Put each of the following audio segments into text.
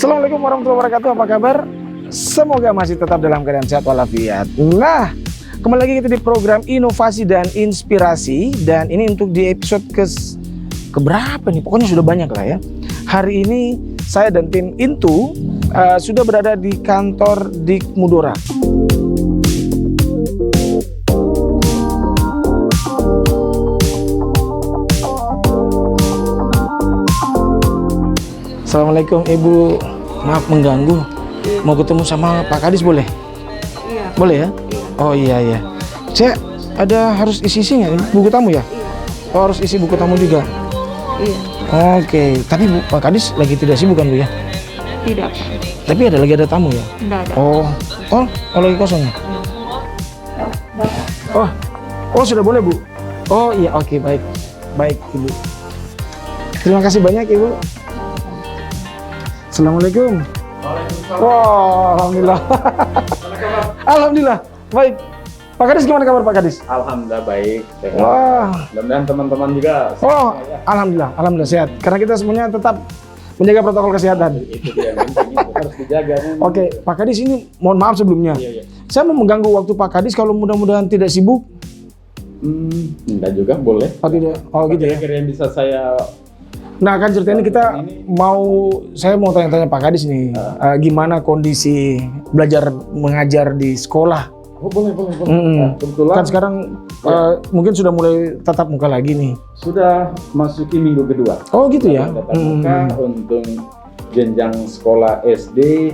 Assalamualaikum warahmatullahi wabarakatuh. Apa kabar? Semoga masih tetap dalam keadaan sehat walafiat. Nah, kembali lagi kita di program Inovasi dan Inspirasi. Dan ini untuk di episode keberapa nih? Pokoknya sudah banyak lah ya. Hari ini saya dan tim Intu sudah berada di kantor Dik Mudora. Assalamualaikum Ibu, maaf mengganggu. Mau ketemu sama Pak Kadis boleh? Iya. Boleh ya? Oh iya. Saya ada harus isi nggak buku tamu ya? Iya. Oh harus isi buku tamu juga? Iya. Oke, tapi Pak Kadis lagi tidak sibuk kan Bu ya? Tidak. Tapi lagi ada tamu ya? Tidak ada. Oh lagi kosong ya? Oh sudah boleh Bu? Oh iya oke baik Ibu. Terima kasih banyak Ibu. Assalamualaikum. Wah, alhamdulillah. Alhamdulillah. Baik. Pak Kadis gimana kabar Pak Kadis? Alhamdulillah baik. Wah. Mudah-mudahan teman-teman juga. Oh, alhamdulillah sehat. Karena kita semuanya tetap menjaga protokol kesehatan. Itu dia harus dijaga. Oke, Pak Kadis ini mohon maaf sebelumnya. Iya. Saya mau mengganggu waktu Pak Kadis kalau mudah-mudahan tidak sibuk. Enggak juga boleh. Oh tidak. Oh gitu ya. Kira-kira yang bisa saya. Nah kan ceritanya saya mau tanya-tanya Pak Kadis nih, gimana kondisi belajar mengajar di sekolah? Oh boleh. Nah, kebetulan kan sekarang mungkin sudah mulai tatap muka lagi nih. sudah masuki minggu kedua. Oh gitu ya. Tatap muka untuk jenjang sekolah SD,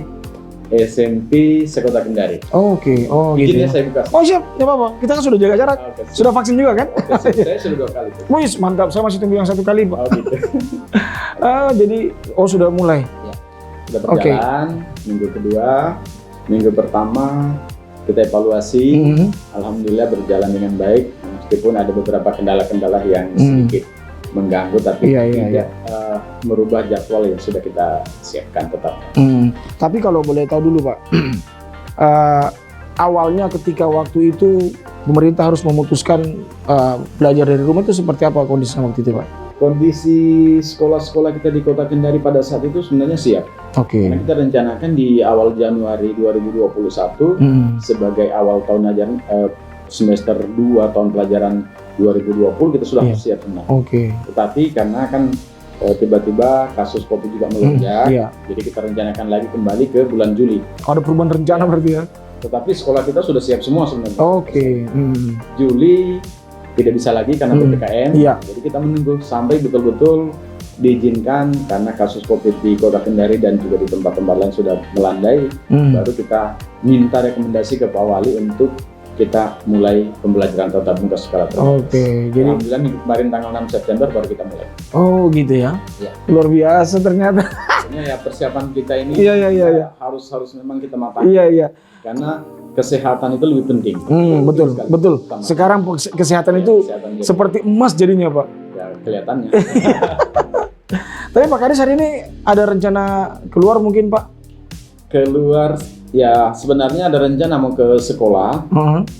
SMP, Sekota Kendari. Oke. Oh gitu Izinnya ya. saya buka. Oh siap, nggak apa-apa. Kita kan sudah jaga jarak, Oke, siap. sudah vaksin juga kan? Saya sudah 2 kali. Wih mantap, saya masih tunggu yang 1 kali Pak. Oh gitu. Jadi sudah mulai. Sudah berjalan. Minggu kedua, minggu pertama kita evaluasi. Alhamdulillah berjalan dengan baik, meskipun ada beberapa kendala-kendala yang sedikit mengganggu, tapi tidak merubah jadwal yang sudah kita siapkan tetap. Tapi kalau boleh tahu dulu Pak, awalnya ketika waktu itu pemerintah harus memutuskan belajar dari rumah itu seperti apa kondisinya waktu itu Pak? Kondisi sekolah-sekolah kita di Kota Kendari pada saat itu sebenarnya siap. Oke. Karena kita rencanakan di awal Januari 2021 sebagai awal tahun ajaran semester 2 tahun pelajaran 2020 kita sudah siap semua. Oke. Tetapi karena kan tiba-tiba kasus COVID juga melonjak, jadi kita rencanakan lagi kembali ke bulan Juli. Ada perubahan rencana berarti ya? Tetapi sekolah kita sudah siap semua sebenarnya. Oke. Juli tidak bisa lagi karena PPKM, jadi kita menunggu sampai betul-betul diizinkan karena kasus COVID di Kota Kendari dan juga di tempat-tempat lain sudah melandai, baru kita minta rekomendasi ke Pak Wali untuk kita mulai pembelajaran tatap muka skala terbatas. Oke, jadi alhamdulillah minggu kemarin tanggal 6 September baru kita mulai. Oh gitu ya? Iya. Luar biasa ternyata. Maksudnya ya persiapan kita ini Iya. harus memang kita matangkan. Iya. Karena kesehatan itu lebih penting. Betul. Sekarang kesehatan itu seperti emas jadinya Pak. Ya kelihatannya. Tapi Pak Kadis hari ini ada rencana keluar mungkin Pak? Keluar ya sebenarnya ada rencana mau ke sekolah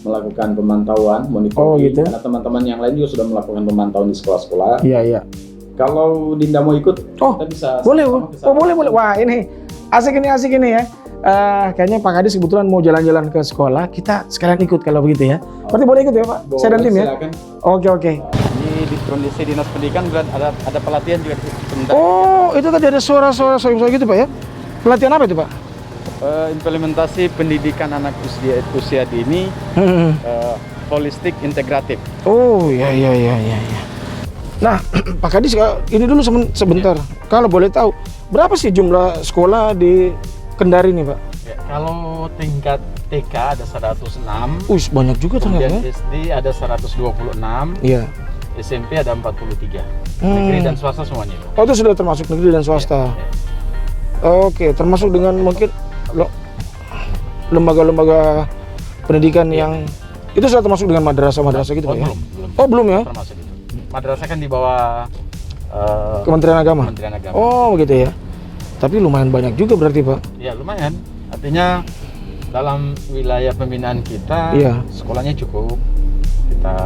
melakukan pemantauan, monitoring. gitu. Karena teman-teman yang lain juga sudah melakukan pemantauan di sekolah-sekolah. Iya. Kalau Dinda mau ikut, kita bisa. Boleh. Boleh. Wah ini asik ini ya. Kayaknya Pak Kadis kebetulan mau jalan-jalan ke sekolah, kita sekalian ikut kalau begitu ya. Berarti boleh ikut ya Pak? Boleh, saya dan tim ya? silakan. Oke. Ini di kondisi dinas pendidikan ada pelatihan juga di sebentar. Oh, itu tadi ada suara-suara gitu Pak ya? Pelatihan apa itu Pak? Implementasi pendidikan anak usia dini holistik integratif. Oh, iya. Nah, Pak Kadis ini dulu sebentar. Kalau boleh tahu, berapa sih jumlah sekolah di Kendari nih Pak? Ya, kalau tingkat TK ada 106. Banyak juga ternyata. Kemudian SD ada 126. Iya. SMP ada 43. Negeri dan swasta semuanya itu. Oh, itu sudah termasuk negeri dan swasta. Oke, termasuk dengan mungkin lembaga-lembaga pendidikan yang itu sudah termasuk dengan madrasah-madrasah gitu, Pak, ya? Belum. Oh, belum ya? Termasuk itu. Madrasah kan di bawah Kementerian Agama. Kementerian Agama. Oh, begitu ya. Tapi lumayan banyak juga berarti, Pak. Ya, lumayan. Artinya dalam wilayah pembinaan kita sekolahnya cukup. Kita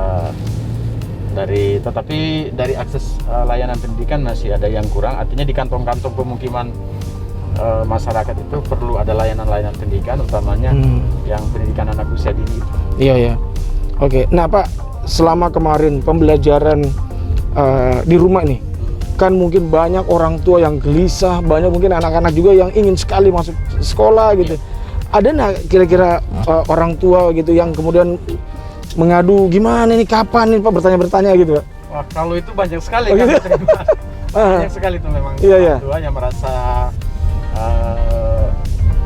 tetapi dari akses layanan pendidikan masih ada yang kurang. Artinya di kantong-kantong pemukiman masyarakat itu perlu ada layanan-layanan pendidikan, utamanya yang pendidikan anak usia dini itu. Iya, ya. Oke. Nah, Pak, selama kemarin pembelajaran di rumah nih, kan mungkin banyak orang tua yang gelisah, banyak mungkin anak-anak juga yang ingin sekali masuk sekolah gitu. Ada nggak kira-kira orang tua gitu yang kemudian mengadu, gimana nih, kapan nih Pak, bertanya-bertanya gitu, Pak? Wah, kalau itu banyak sekali kan gitu? banyak sekali itu memang orang tua yang merasa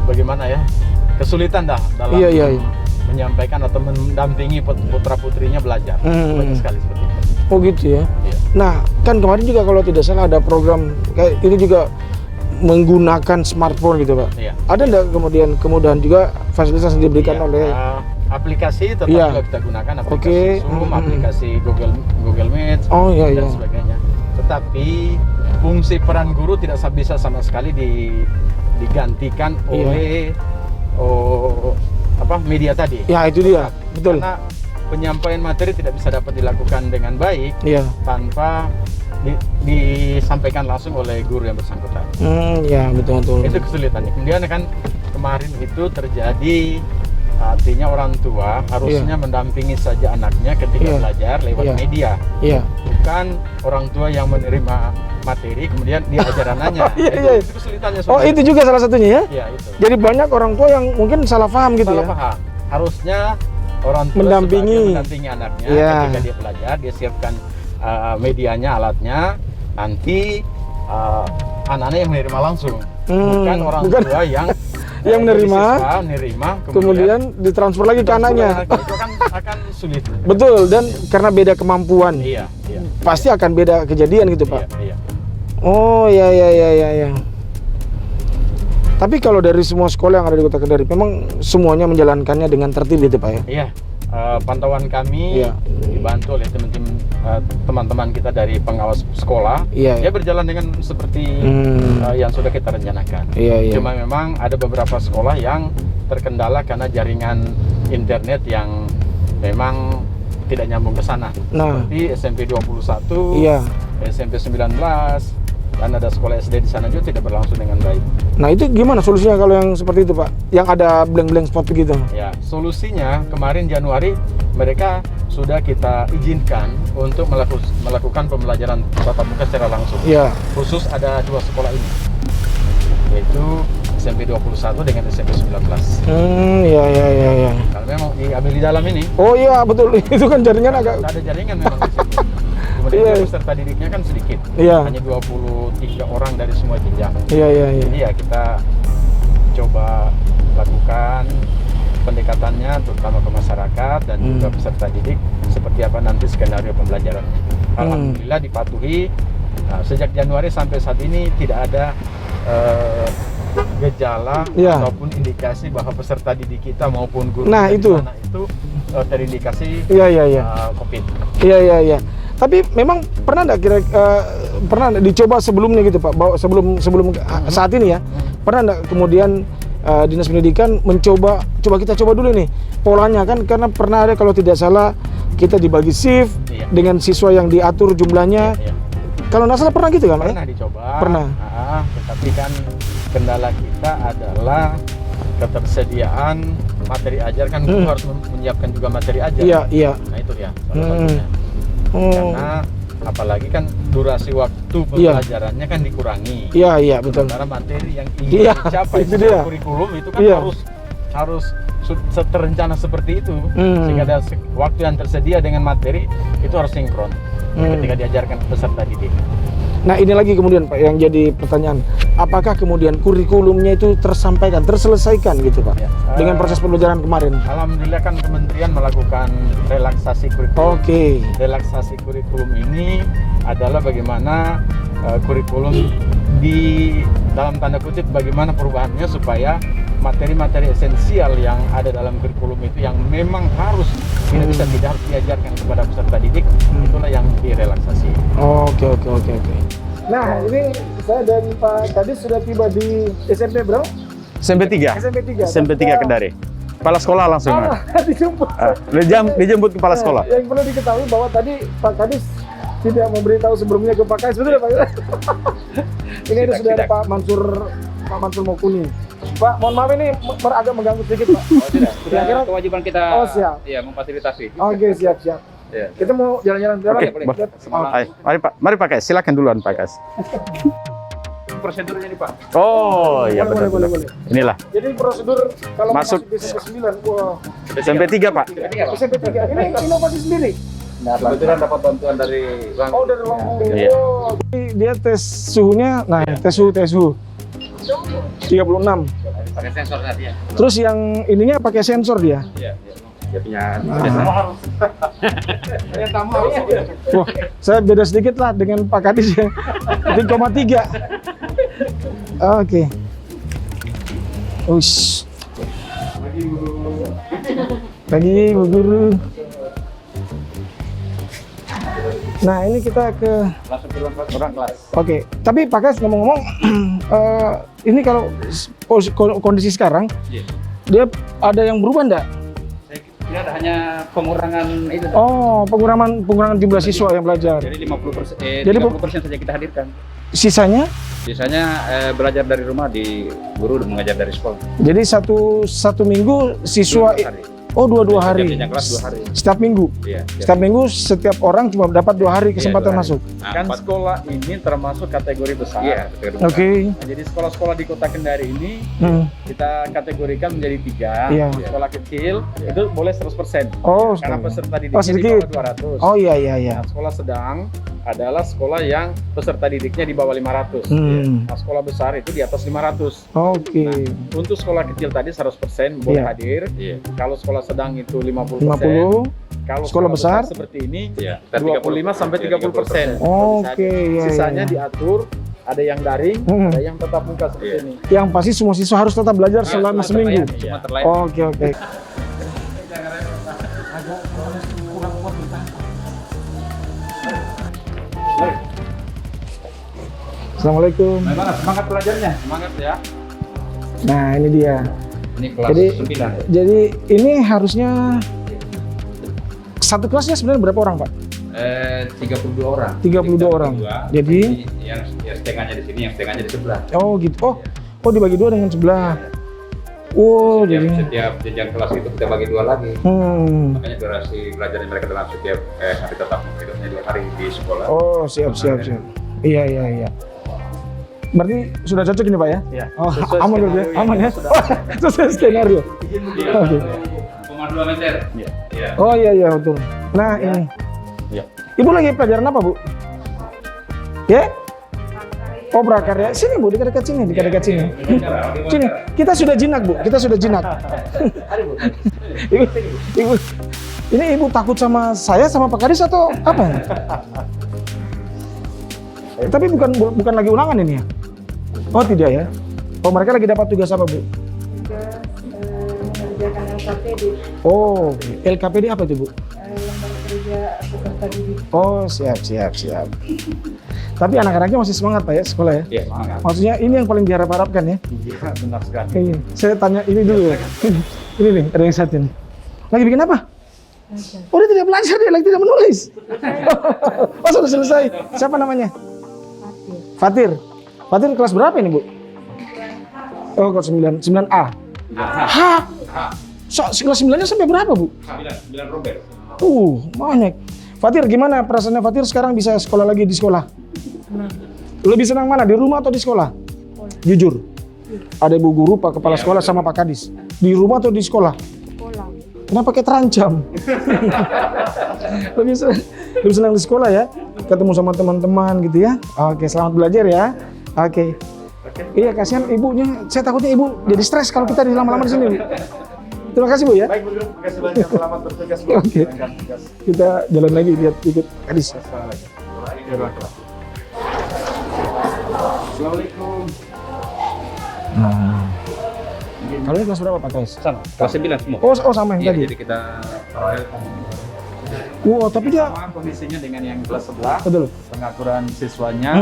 bagaimana ya, kesulitan dalam menyampaikan atau mendampingi putra-putrinya belajar. Banyak sekali seperti itu. Oh gitu ya. Iya. Nah, kan kemarin juga kalau tidak salah ada program kayak ini juga menggunakan smartphone gitu, Pak. Iya. Ada nggak kemudahan juga fasilitas yang diberikan oleh aplikasi tetap juga kita gunakan, aplikasi Zoom, aplikasi Google Meet dan sebagainya. Tetapi fungsi peran guru tidak bisa sama sekali digantikan oleh media tadi. Ya, itu dia. Betul. Karena penyampaian materi tidak bisa dapat dilakukan dengan baik tanpa disampaikan langsung oleh guru yang bersangkutan. Ya, betul. Itu kesulitannya. Kemudian kan kemarin itu terjadi, artinya orang tua harusnya mendampingi saja anaknya ketika belajar lewat media. Bukan orang tua yang menerima materi kemudian diajar anaknya. Itu kesulitannya. Itu juga salah satunya ya? Iya, itu. Jadi banyak orang tua yang mungkin salah paham gitu. Salah paham. Harusnya orang tua mendampingi anaknya ketika dia belajar, dia siapkan medianya, alatnya, nanti anak-anak yang menerima langsung, bukan orang tua yang menerima, kemudian ditransfer lagi ke anaknya. Itu akan sulit. Betul, dan karena beda kemampuan, pasti akan beda kejadian gitu, Pak. Iya. Oh ya. Tapi kalau dari semua sekolah yang ada di Kota Kendari, memang semuanya menjalankannya dengan tertib gitu, Pak ya? Iya. Pantauan kami dibantu oleh teman-teman kita dari pengawas sekolah. Ya berjalan dengan seperti yang sudah kita rencanakan. Cuma memang ada beberapa sekolah yang terkendala karena jaringan internet yang memang tidak nyambung ke sana. Seperti SMP 21, SMP 19, dan ada sekolah SD di sana juga tidak berlangsung dengan baik. Nah, itu gimana solusinya kalau yang seperti itu, Pak? Yang ada blank-blank spot begitu? Ya, solusinya kemarin Januari mereka sudah kita izinkan untuk melakukan pembelajaran tatap muka secara langsung. Khusus ada 2 sekolah ini, yaitu SMP 21 dengan SMP 19. Iya. Kalau memang diambil di dalam ini. Oh iya, betul. Itu kan jaringan agak... Ada jaringan memang di situ. Kemudian peserta didiknya kan sedikit, hanya 23 orang dari semua jenjang. Jadi ya kita coba lakukan pendekatannya terutama ke masyarakat dan juga peserta didik seperti apa nanti skenario pembelajarannya. Alhamdulillah dipatuhi. Sejak Januari sampai saat ini tidak ada gejala ataupun indikasi bahwa peserta didik kita maupun guru itu terindikasi COVID. Iya. Tapi memang pernah dicoba sebelumnya gitu, Pak? Bahwa sebelum saat ini ya, pernah nggak kemudian Dinas Pendidikan coba kita coba dulu nih polanya, kan karena pernah ada kalau tidak salah kita dibagi shift dengan siswa yang diatur jumlahnya. Kalau nggak salah pernah gitu kan, Pak? Pernah dicoba. Pernah. Tetapi kan kendala kita adalah ketersediaan materi ajar, kan guru harus menyiapkan juga materi ajar. Iya. Nah itu ya salah satunya. Karena apalagi kan durasi waktu pembelajarannya kan dikurangi. Iya, betul. Sementara materi yang ingin dicapai itu kurikulum itu kan harus terencana seperti itu, sehingga ada waktu yang tersedia dengan materi itu harus sinkron ketika diajarkan peserta didik. Nah, ini lagi kemudian, Pak, yang jadi pertanyaan. apakah kemudian kurikulumnya itu terselesaikan gitu Pak? Ya. Dengan proses pembelajaran kemarin. Alhamdulillah kan kementerian melakukan relaksasi kurikulum. Oke. Relaksasi kurikulum ini adalah bagaimana kurikulum di dalam tanda kutip bagaimana perubahannya supaya materi-materi esensial yang ada dalam kurikulum itu yang memang harus tidak harus diajarkan kepada peserta didik, itulah yang direlaksasi. Oke. Nah, ini saya dan Pak Kadis sudah tiba di SMP berapa? SMP 3. SMP 3 Kendari. Kepala sekolah langsung. Dijemput. Dijemput kepala sekolah. Yang perlu diketahui bahwa tadi Pak Kadis tidak memberitahu sebelumnya ke Pak Kadis, betul ya Pak? Ini sudah ada Pak Mansur Mokuni. Pak, mohon maaf ini agak mengganggu sedikit Pak. Oh tidak, sudah Kira-kira kewajiban kita siap. Ya, memfasilitasi. Oke, siap. Ya. Kita mau jalan-jalan Oke, lihat. mari Pak Kes, silakan duluan Pak Kes. Prosedurnya nih Pak. Oh iya betul. Boleh. Inilah Jadi prosedur kalau Masuk. masuk di SMP 9, wah. SMP 3 Pak. SMP 3. Ini inovasi sendiri. Kebetulan dapat bantuan dari Bang. Oh, dari Lampung. Iya. Oh, jadi dia tes suhunya, nah tes suhu 36. Pakai sensor tadi ya. Terus yang ininya pakai sensor dia. Iya. Dia punya Wah, saya beda sedikit lah dengan Pak Kadis ya. 3,3. Oke. Ush. Pagi Bu Guru. Nah, ini kita ke langsung ke ruang kelas. Oke, tapi Pak Kadis ngomong-ngomong, ini kalau kondisi sekarang, dia ada yang berubah enggak? Dia ada hanya pengurangan itu. Oh, pengurangan jumlah siswa yang belajar. Jadi 50%, Jadi 30% saja kita hadirkan. Sisanya? Biasanya belajar dari rumah, di guru mengajar dari sekolah. Jadi satu minggu siswa 2 hari. Oh, dua hari. Setiap jenjang kelas 2 hari. Setiap minggu. Iya. Setiap minggu setiap orang cuma dapat 2 hari kesempatan 2 hari. masuk. Nah, Kan sekolah ini termasuk kategori besar. Iya, Oke. Nah, jadi sekolah-sekolah di Kota Kendari ini kita kategorikan menjadi 3. Iya. Sekolah kecil itu boleh 100%. Oh, Karena peserta oh, didiknya di sedikit. bawah 200. Oh iya. Nah, sekolah sedang adalah sekolah yang peserta didiknya di bawah 500. Nah, sekolah besar itu di atas 500. Oke. Untuk sekolah kecil tadi 100% boleh Iya. hadir. Iya. Kalau sekolah sedang itu 50%. 50. Kalau Sekolah besar? seperti ini Iya. 25 sampai 30%. Oke, iya, Sisanya iya. diatur, ada yang daring, ada yang tetap muka seperti Iya. ini. Yang pasti semua siswa harus tetap belajar selama seminggu. Cuma terlayani. Oke. Assalamualaikum. Gimana semangat belajarnya? Semangat ya. Nah, ini dia. Ini kelas Jadi 9. Jadi ini harusnya satu kelasnya sebenarnya berapa orang, Pak? 32 orang. 32 orang. Jadi yang setengahnya di sini, yang setengahnya di sebelah. oh gitu. Oh dibagi 2 dengan sebelah. Oh, jadi Setiap jenjang kelas itu kita bagi 2 lagi. Makanya durasi belajarnya mereka dalam setiap hari tetap hidupnya 2 hari di sekolah. Oh, siap. Iya. Berarti sudah cocok ini, Pak ya? Iya. Oh, Sesuai aman dulu ya? skenario Aman ya? yang sudah Sesuai skenario. Oke. 2 meter. Iya. Oh iya betul. Nah, ini. Iya. Ibu lagi pelajaran apa, Bu? Ya? Oh, prakarya. Sini, Bu, dekat-dekat sini, dekat-dekat sini. Sini. Kita sudah jinak, Bu. Kita sudah jinak. Ibu. Ini Ibu takut sama saya sama Pak Kadis atau apa? Tapi bukan lagi ulangan ini ya? Oh, tidak ya. Oh, mereka lagi dapat tugas apa, Bu? Mengerjakan LKPD, Oh, LKPD apa itu, Bu? lembaga kerja peserta didik. Oh, siap. Tapi anak-anaknya masih semangat, Pak ya, sekolah ya? Iya, semangat. Maksudnya ini yang paling diharap-harapkan ya? Iya, benar sekali. Iya. Saya tanya ini dulu ya. Ini nih, ada yang satu nih. Lagi bikin apa? Oh, dia tidak belajar, dia lagi tidak menulis. Oh, sudah selesai. Siapa namanya? Fatir. Fatir kelas berapa ini, Bu? Oh, kelas 9. 9A. Hah? Kelas 9-nya sampai berapa, Bu? 9 Robert. Banyak. Fatir, gimana perasaannya Fatir sekarang bisa sekolah lagi di sekolah? Lebih senang mana, di rumah atau di sekolah? Jujur. Ada ibu guru, Pak Kepala Sekolah sama Pak Kadis. Di rumah atau di sekolah? Sekolah. Kenapa kayak terancam? lebih senang di sekolah ya? Ketemu sama teman-teman gitu ya? Oke, selamat belajar ya. Oke. Iya, kasihan ibunya. Saya takutnya ibu jadi stres kalau kita lama-lama di sini, Bu. Terima kasih, Bu ya. Baik, Bu. Terima kasih banyak. Selamat bertugas, Bu. Oke. Jalankan tugas. Kita jalan lagi lihat ikut Kadis. Assalamualaikum. Nah. Kalau ini kelas berapa Pak Kais? Sama, kelas 9 semua. Oh sama yang Iya, tadi. jadi kita Wow, tapi dia Sama kondisinya dengan yang kelas sebelah. betul. Pengaturan siswanya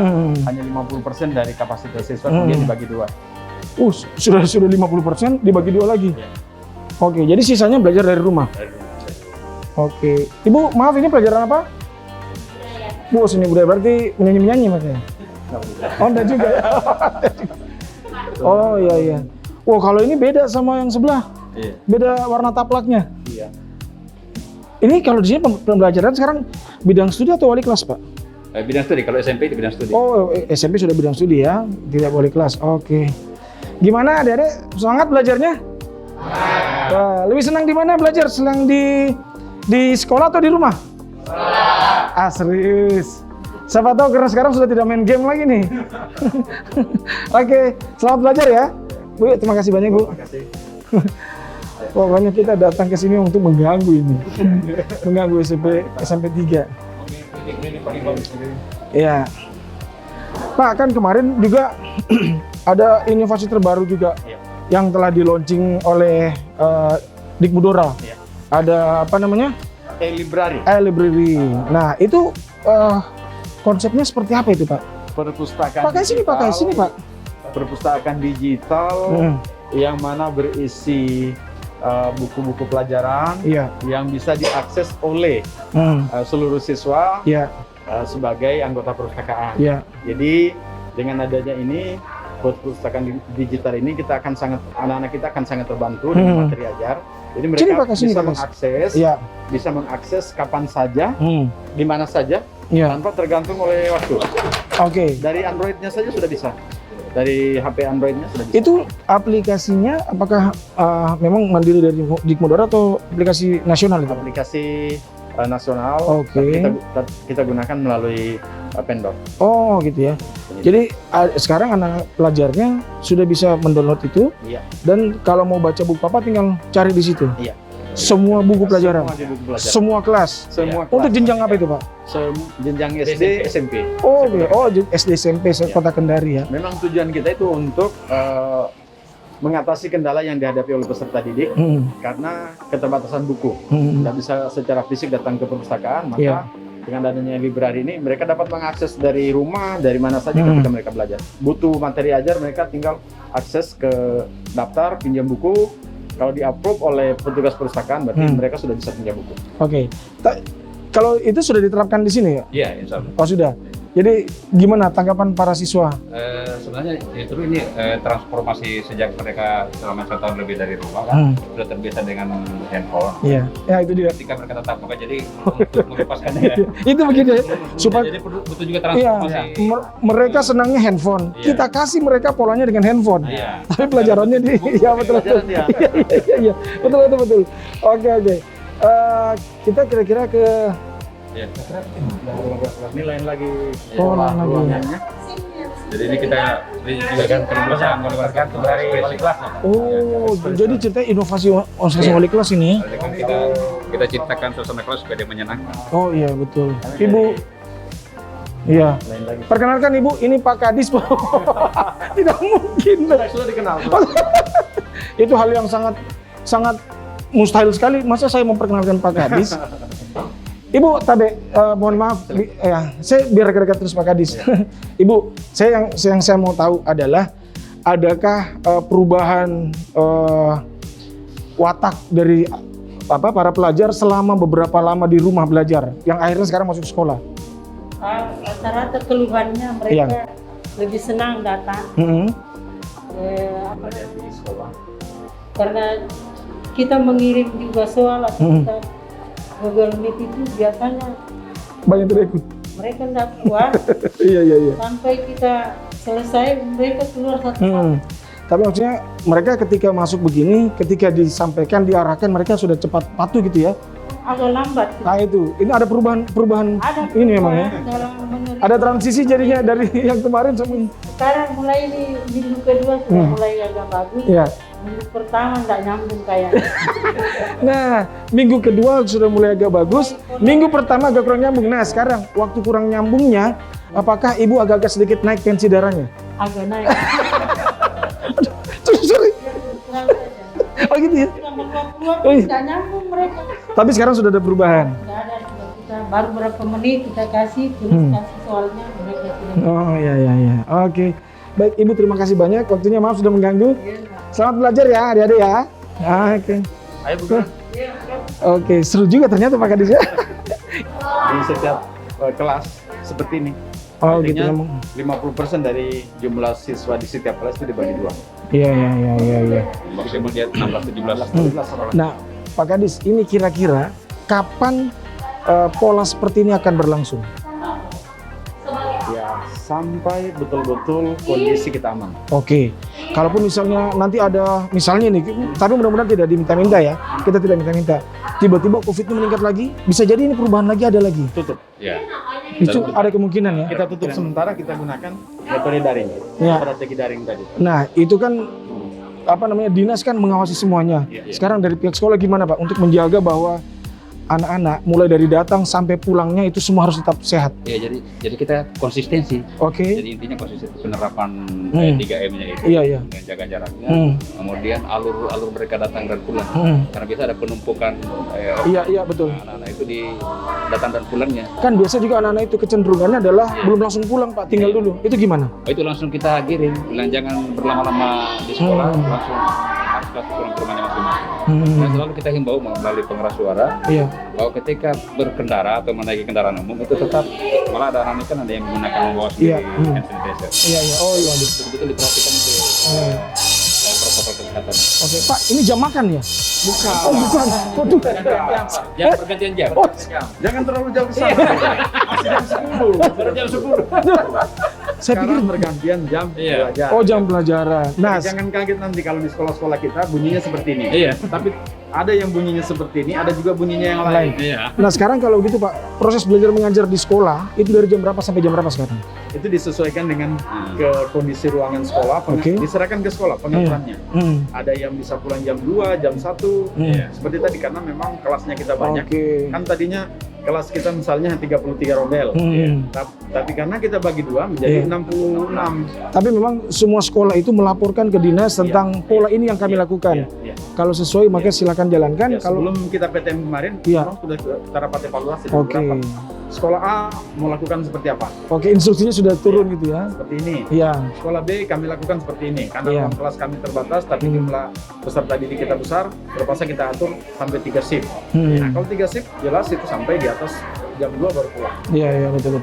hanya 50% dari kapasitas siswa, kemudian dibagi dua. Sudah 50% dibagi dua lagi. Oke, jadi sisanya belajar dari rumah. Oke, Ibu maaf ini pelajaran apa? Bu, seni budaya berarti menyanyi Mas ya? Oh enggak juga ya? Oh iya. Wow, kalau ini beda sama yang sebelah. Iya. Beda warna taplaknya. Iya. Ini kalau di sini pembelajaran sekarang bidang studi atau wali kelas, Pak? Bidang studi, kalau SMP itu bidang studi. Oh, SMP sudah bidang studi ya, tidak wali kelas. Oke. Gimana adik-adik? Semangat belajarnya? Wah, lebih senang di mana belajar? Senang di sekolah atau di rumah? Sekolah. Ah, serius. Siapa tahu karena sekarang sudah tidak main game lagi nih. Oke, selamat belajar ya. Bu, terima kasih banyak, Bu. Terima kasih. Pokoknya kita datang ke sini untuk mengganggu ini. Mengganggu SMP 3. Iya. Pak, kan kemarin juga ada inovasi terbaru juga yang telah di-launching oleh Dikmudora. Ada apa namanya? E-library. E-library. Nah, itu konsepnya seperti apa itu, Pak? Perpustakaan Pakai sini, digital, pakai sini, Pak. Perpustakaan digital yang mana berisi buku-buku pelajaran Iya. yang bisa diakses oleh seluruh siswa Iya. sebagai anggota perpustakaan. Iya. Jadi dengan adanya ini perpustakaan digital ini anak-anak kita akan sangat terbantu dengan materi ajar. Jadi mereka Sini, Pak, sini, bisa Pak. mengakses, Iya. bisa mengakses kapan saja, di mana saja, Iya. tanpa tergantung oleh waktu. Oke. Dari Androidnya saja sudah bisa. Dari HP Androidnya sudah bisa. Itu aplikasinya apakah memang mandiri dari Dikmudora atau aplikasi nasional itu? Aplikasi nasional, Oke. tapi kita gunakan melalui Pendor. Oh gitu ya. Jadi sekarang anak pelajarnya sudah bisa mendownload itu Iya. dan kalau mau baca buku apa tinggal cari di situ. Iya. Semua buku pelajaran, Semua buku pelajaran. semua kelas. Semua Untuk jenjang apa itu Pak? jenjang SD, SMP. Oh, SD SMP Kota Kendari ya. Memang tujuan kita itu untuk mengatasi kendala yang dihadapi oleh peserta didik karena keterbatasan buku. Tidak bisa secara fisik datang ke perpustakaan, maka Iya. dengan adanya library ini mereka dapat mengakses dari rumah, dari mana saja ketika mereka belajar. Butuh materi ajar, mereka tinggal akses ke daftar pinjam buku. Kalau di-approve oleh petugas perpustakaan, berarti mereka sudah bisa pinjam buku. Oke. Kalau itu sudah diterapkan di sini ya? Iya, insya Allah. Oh sudah. Jadi gimana tanggapan para siswa? Sebenarnya itu ini transformasi sejak mereka selama 1 tahun lebih dari rumah kan sudah terbiasa dengan handphone. Iya. Ya itu dia. Ketika mereka tetap muka, jadi untuk melepaskannya Itu begitu ya. Supaya jadi butuh juga iya, transformasi. mereka senangnya handphone. Iya. Kita kasih mereka polanya dengan handphone. Iya. Tapi pelajarannya di ya betul. Pelajaran dia. Iya. Betul. Oke. Kita kira-kira ke Ini lain lagi lain lagi. ruangannya. Jadi ini kita juga kan perusahaan melibatkan dari wali kelas. Oh, jadi cerita inovasi wali kelas ini. Jadi kan kita ciptakan suasana kelas supaya dia menyenangkan. Oh iya betul. Ibu. Iya. Lain lagi. Perkenalkan Ibu, ini Pak Kadis. Tidak mungkin. Sudah dikenal. Itu hal yang sangat mustahil sekali. Masa saya memperkenalkan Pak Kadis? Ibu, tadi mohon maaf, saya biar rekan-rekan terus Pak Kadis. Ibu, yang saya mau tahu adalah, adakah perubahan watak dari para pelajar selama beberapa lama di rumah belajar, yang akhirnya sekarang masuk sekolah? Rata-rata keluhannya mereka lebih senang datang. Karena kita mengirim juga soal atau kita Google Meet itu biasanya Banyak tidak ikut. mereka tidak kuat. Iya. Sampai kita selesai mereka keluar satu-satu. Tapi maksudnya mereka ketika masuk begini, ketika disampaikan, diarahkan, mereka sudah cepat patuh gitu ya? agak lambat. Nah itu, ini ada perubahan Ada ini memang ya. dalam menerima. Ada transisi jadinya dari yang kemarin sampai Sekarang mulai di minggu kedua sudah mulai agak bagus. ya. Minggu pertama nggak nyambung kayaknya. Nah, minggu kedua sudah mulai agak bagus. Minggu pertama agak kurang nyambung. Nah, sekarang waktu kurang nyambungnya, apakah ibu agak-agak sedikit naik tensi darahnya? Agak naik. Sorry. Oh gitu ya. Keluar Oh, iya. nggak nyambung mereka. Tapi sekarang sudah ada perubahan. Nggak ada, sudah kita baru berapa menit kita kasih terus kasih soalnya mereka sudah. Oh iya iya iya. Oke. Baik, Ibu terima kasih banyak. Waktunya maaf sudah mengganggu. Selamat belajar ya, adik-adik ya. Oke. Ayo bukan. Oke, seru juga ternyata Pak Kadis ya. Di setiap kelas seperti ini. Oh gitu Artinya memang. 50% dari jumlah siswa di setiap kelas itu dibagi 2. Iya iya iya iya iya. Maksimal dia 16-17. Nah, Pak Kadis, ini kira-kira kapan pola seperti ini akan berlangsung? Ya, sampai betul-betul kondisi kita aman. Oke, kalaupun misalnya nanti ada, misalnya nih, tapi mudah-mudahan tidak diminta-minta ya, kita tidak minta-minta. Tiba-tiba COVID-nya meningkat lagi, bisa jadi ini perubahan lagi, ada lagi. Tutup. Ya. Itu ada kemungkinan ya. Kita tutup sementara, kita gunakan metode daring. Ya. Strategi daring tadi. Nah, itu kan apa namanya, dinas kan mengawasi semuanya. Sekarang dari pihak sekolah gimana Pak untuk menjaga bahwa anak-anak mulai dari datang sampai pulangnya itu semua harus tetap sehat? Ya, jadi kita konsistensi. Oke. Jadi intinya konsistensi penerapan 3M-nya itu. Iya iya. Dengan jaga jaraknya. Hmm. Kemudian alur mereka datang dan pulang. Karena biasa ada penumpukan Iya iya betul. anak-anak itu di datang dan pulangnya. Kan biasa juga anak-anak itu kecenderungannya adalah belum langsung pulang Pak, tinggal dulu. Itu gimana? Oh, itu langsung kita kirim. Dan jangan berlama-lama di sekolah, langsung harus pulang ke rumahnya masing-masing. Dan selalu kita himbau melalui pengeras suara Iya. bahwa ketika berkendara atau menaiki kendaraan umum itu tetap, malah ada anak kan ada yang menggunakan membawa sendiri hand sanitizer. Iya iya. Oh iya. Betul-betul diperhatikan untuk protokol kesehatan. Oke Pak, ini jam makan ya? Bukan. Oh bukan. Waduh. Jangan pergantian jam. Jangan terlalu jauh ke sana. Masih jam 10. Baru jam 10. Saya pikir Sekarang bergantian jam belajar. oh jam pelajaran. Nah, Jangan kaget nanti kalau di sekolah-sekolah kita bunyinya seperti ini. Iya. Tapi ada yang bunyinya seperti ini, ada juga bunyinya yang lain. Iya. nah sekarang kalau gitu Pak, proses belajar mengajar di sekolah itu dari jam berapa sampai jam berapa sekarang? Itu disesuaikan dengan ke kondisi ruangan sekolah, Oke. diserahkan ke sekolah pengaturannya. Ada yang bisa pulang jam 2, jam 1, seperti tadi karena memang kelasnya kita banyak. Oke. Kan tadinya kelas kita misalnya 33 rombel. Tapi karena kita bagi 2 menjadi 66. Tapi memang semua sekolah itu melaporkan ke dinas tentang pola ini yang kami lakukan. Iya. Kalau sesuai maka silakan jalankan. Ya, Kalau sebelum kita PTM kemarin, Iya. memang sudah kita rapat evaluasi. Oke. Beberapa sekolah A mau lakukan seperti apa? Oke, instruksinya sudah turun gitu ya. Seperti ini. Iya. Sekolah B kami lakukan seperti ini karena Iya. ruang kelas kami terbatas tapi jumlah peserta didik kita besar, terpaksa kita atur sampai 3 shift. Nah, kalau 3 shift jelas itu sampai di atas jam 2 baru pulang. Iya, iya betul.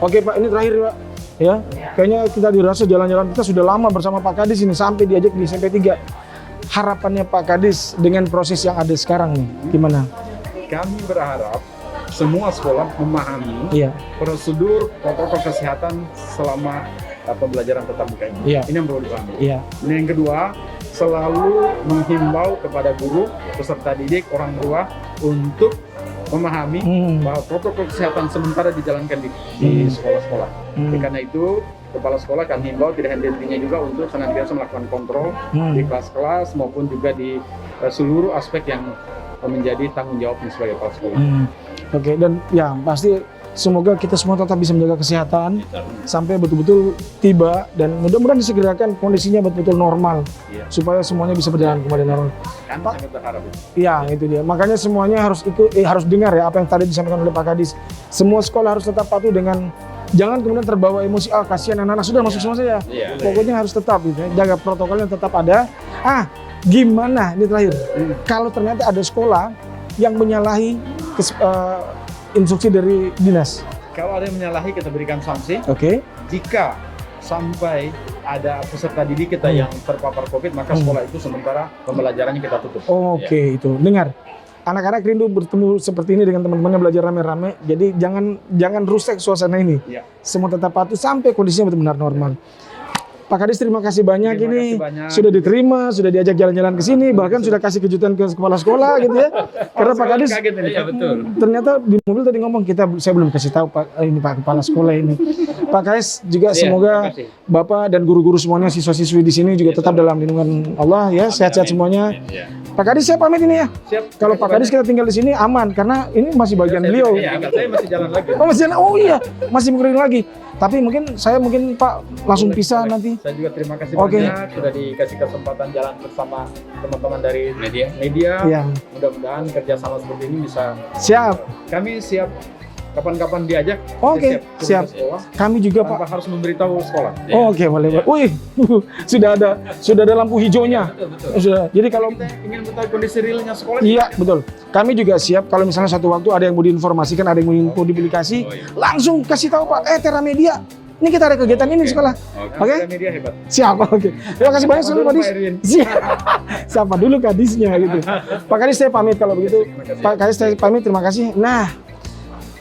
Oke Pak, ini terakhir Pak. Ya, kayaknya kita dirasa jalan-jalan kita sudah lama bersama Pak Kadis ini sampai diajak di SMP 3. Harapannya Pak Kadis dengan proses yang ada sekarang nih, gimana? Kami berharap semua sekolah memahami Iya. prosedur protokol kesehatan selama pembelajaran tatap muka ini. Iya. Ini yang perlu dipahami. Iya. Nah, yang kedua, selalu menghimbau kepada guru, peserta didik, orang tua untuk memahami bahwa protokol kesehatan sementara dijalankan di sekolah-sekolah. Karena itu, kepala sekolah kami himbau tidak henti-hentinya juga untuk senantiasa melakukan kontrol di kelas-kelas maupun juga di seluruh aspek yang menjadi tanggung jawabnya sebagai kepala sekolah. Oke, dan ya pasti semoga kita semua tetap bisa menjaga kesehatan sampai betul-betul tiba dan mudah-mudahan disegerakan kondisinya betul-betul normal supaya semuanya bisa berjalan kembali normal. Kami sangat berharap itu. Iya, itu dia. Makanya semuanya harus harus dengar ya apa yang tadi disampaikan oleh Pak Kadis. Semua sekolah harus tetap patuh dengan jangan kemudian terbawa emosi, kasihan anak-anak sudah masuk semua saja. Pokoknya harus tetap gitu ya, jaga protokolnya tetap ada. Gimana ini terakhir? Kalau ternyata ada sekolah yang menyalahi instruksi dari dinas. Kalau ada yang menyalahi kita berikan sanksi. Oke. Jika sampai ada peserta didik kita yang terpapar COVID, maka sekolah itu sementara pembelajarannya kita tutup. Oke, itu. Dengar. Anak-anak rindu bertemu seperti ini dengan teman-temannya belajar rame-rame. Jadi jangan rusak suasana ini. Iya. Semua tetap patuh sampai kondisinya benar-benar normal. Pak Kadis terima kasih banyak Terima ini. kasih banyak. Sudah diterima, sudah diajak jalan-jalan ke sini, bahkan sudah kasih kejutan ke kepala sekolah gitu ya. Karena Pak Kadis Kaget ini. Iya betul. ternyata di mobil tadi ngomong saya belum kasih tahu Pak ini Pak kepala sekolah ini. Pak Kadis juga Iya, semoga terima kasih. Bapak dan guru-guru semuanya, siswa-siswi di sini juga tetap dalam lindungan Allah ya, sehat-sehat semuanya. Iya. Pak Kadis saya pamit ini ya. Siap. Kalau Pak Kadis kita tinggal di sini aman karena ini masih bagian beliau. Iya, saya masih jalan lagi. Oh masih jalan. Oh iya, masih kering lagi. Tapi mungkin Pak langsung pisah nanti. Saya juga terima kasih Oke. banyak sudah dikasih kesempatan jalan bersama teman-teman dari Media. Iya. Mudah-mudahan kerjasama seperti ini bisa. Siap. Kami siap kapan-kapan diajak. Oke, saya siap. turun ke sekolah, Kami juga Pak. tanpa harus memberitahu sekolah. Oh, oke, boleh. Wih, sudah ada lampu hijaunya. Sudah. Jadi kalau Kita ingin mengetahui kondisi realnya sekolah. iya betul. Kami juga siap kalau misalnya satu waktu ada yang mau diinformasikan, ada yang mau dipublikasi, langsung kasih tahu Pak. Tera Media. Ini kita ada kegiatan ini di sekolah. Oke? Nah, media hebat. Siap, oke. Terima kasih banyak Sapa sekali dulu, Pak Kadis. Pak Erwin. Siap. Sapa dulu Kadisnya gitu. Pak Kadis saya pamit kalau begitu. Pak Kadis saya pamit, terima kasih. Nah,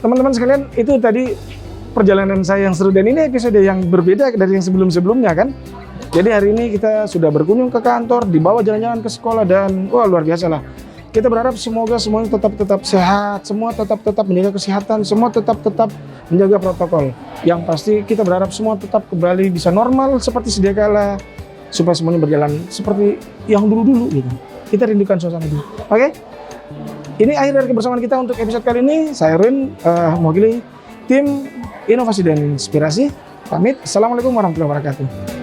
teman-teman sekalian, itu tadi perjalanan saya yang seru dan ini episode yang berbeda dari yang sebelum-sebelumnya kan. Jadi hari ini kita sudah berkunjung ke kantor, dibawa jalan-jalan ke sekolah dan wah luar biasa lah. Kita berharap semoga semuanya tetap sehat, semua tetap menjaga kesehatan, semua tetap menjaga protokol. Yang pasti kita berharap semua tetap kembali bisa normal seperti sedia kala supaya semuanya berjalan seperti yang dulu-dulu gitu. Kita rindukan suasana dulu. Oke? Ini akhir dari kebersamaan kita untuk episode kali ini. Saya Erwin, mewakili tim Inovasi dan Inspirasi. Pamit. Assalamualaikum warahmatullahi wabarakatuh.